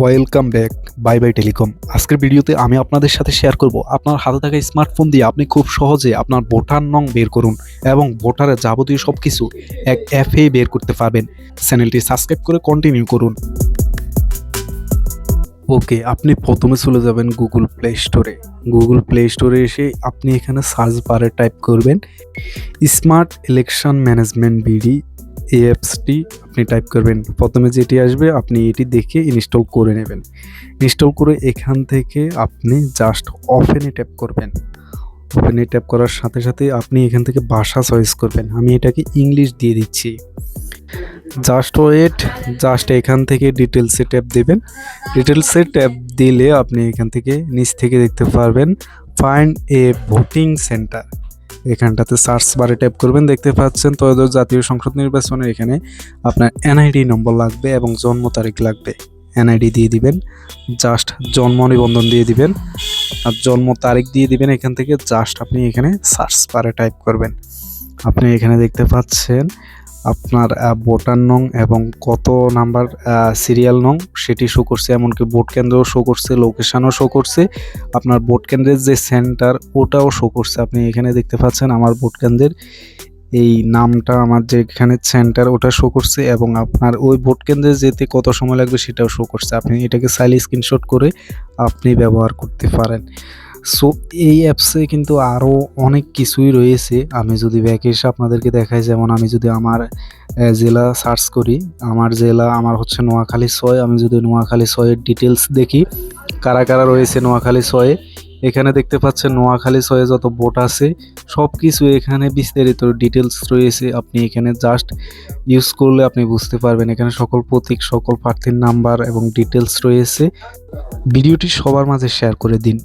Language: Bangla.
Welcome back. Bye bye telecom. আজকের ভিডিওতে আমি আপনাদের সাথে শেয়ার করব আপনার হাতে থাকা স্মার্টফোন দিয়ে আপনি খুব সহজে আপনার ভোটার নং বের করুন এবং ভোটারের যাবতীয় সব কিছু এক অ্যাপেই বের করতে পারবেন। চ্যানেলটি সাবস্ক্রাইব করে কন্টিনিউ করুন। ওকে, আপনি প্রথমে চলে যাবেন গুগল প্লে স্টোরে। গুগল প্লে স্টোরে এসে আপনি এখানে সার্চ বারে টাইপ করবেন স্মার্ট ইলেকশন ম্যানেজমেন্ট বিডি। এই অ্যাপসটি আপনি টাইপ করবেন, প্রথমে যেটি আসবে আপনি এটি দেখে ইনস্টল করে নেবেন। ইনস্টল করে এখান থেকে আপনি জাস্ট ওপেনে ট্যাপ করবেন। ওপেনে ট্যাপ করার সাথে সাথে আপনি এখান থেকে ভাষা চয়েস করবেন। আমি এটাকে ইংলিশ দিয়ে দিচ্ছি। জাস্ট ওয়েট, জাস্ট এখান থেকে ডিটেলসে ট্যাপ দেবেন। ডিটেলসে ট্যাপ দিলে আপনি এখান থেকে নিচ থেকে দেখতে পারবেন ফাইন্ড এ ভোটিং সেন্টার। এখানটাতে সার্চ বারে ট্যাপ করবেন, দেখতে পাচ্ছেন ত্রয়োদশ জাতীয় সংসদ নির্বাচনের এখানে আপনার এনআইডি নম্বর লাগবে এবং জন্ম তারিখ লাগবে। এনআইডি দিয়ে দিবেন, জাস্ট জন্ম নিবন্ধন দিয়ে দিবেন আর জন্ম তারিখ দিয়ে দিবেন। এখান থেকে জাস্ট আপনি এখানে সার্চ বারে টাইপ করবেন। আপনি এখানে দেখতে পাচ্ছেন আপনার ভোটার নং এবং কত নাম্বার সিরিয়াল নং সেটি শো করছে, এমনকি ভোট কেন্দ্রও শো করছে, লোকেশনও শো করছে, আপনার ভোট কেন্দ্রের যে সেন্টার ওটাও শো করছে। আপনি এখানে দেখতে পাচ্ছেন আমার ভোট কেন্দ্রের এই নামটা, আমার যেখানে সেন্টার ওটা শো করছে এবং আপনার ওই ভোট কেন্দ্রে যেতে কত সময় লাগবে সেটাও শো করছে। আপনি এটাকে চাইলে স্ক্রিনশট করে আপনি ব্যবহার করতে পারেন। সো এই অ্যাপসে কিন্তু আরও অনেক কিছুই রয়েছে। আমি যদি ব্যাকে এসে আপনাদেরকে দেখাই, যেমন আমি যদি আমার জেলা সার্চ করি, আমার জেলা আমার হচ্ছে নোয়াখালী 6। আমি যদি নোয়াখালী 6-এর ডিটেলস দেখি কারা কারা রয়েছে নোয়াখালী 6-এ, এখানে দেখতে পাচ্ছেন নোয়াখালী 6-এ যত ভোট আছে সব কিছু এখানে বিস্তারিত ডিটেলস রয়েছে। আপনি এখানে জাস্ট ইউজ করলে আপনি বুঝতে পারবেন। এখানে সকল প্রতীক, সকল প্রার্থীর নাম্বার এবং ডিটেলস রয়েছে। ভিডিওটি সবার মাঝে শেয়ার করে দিন।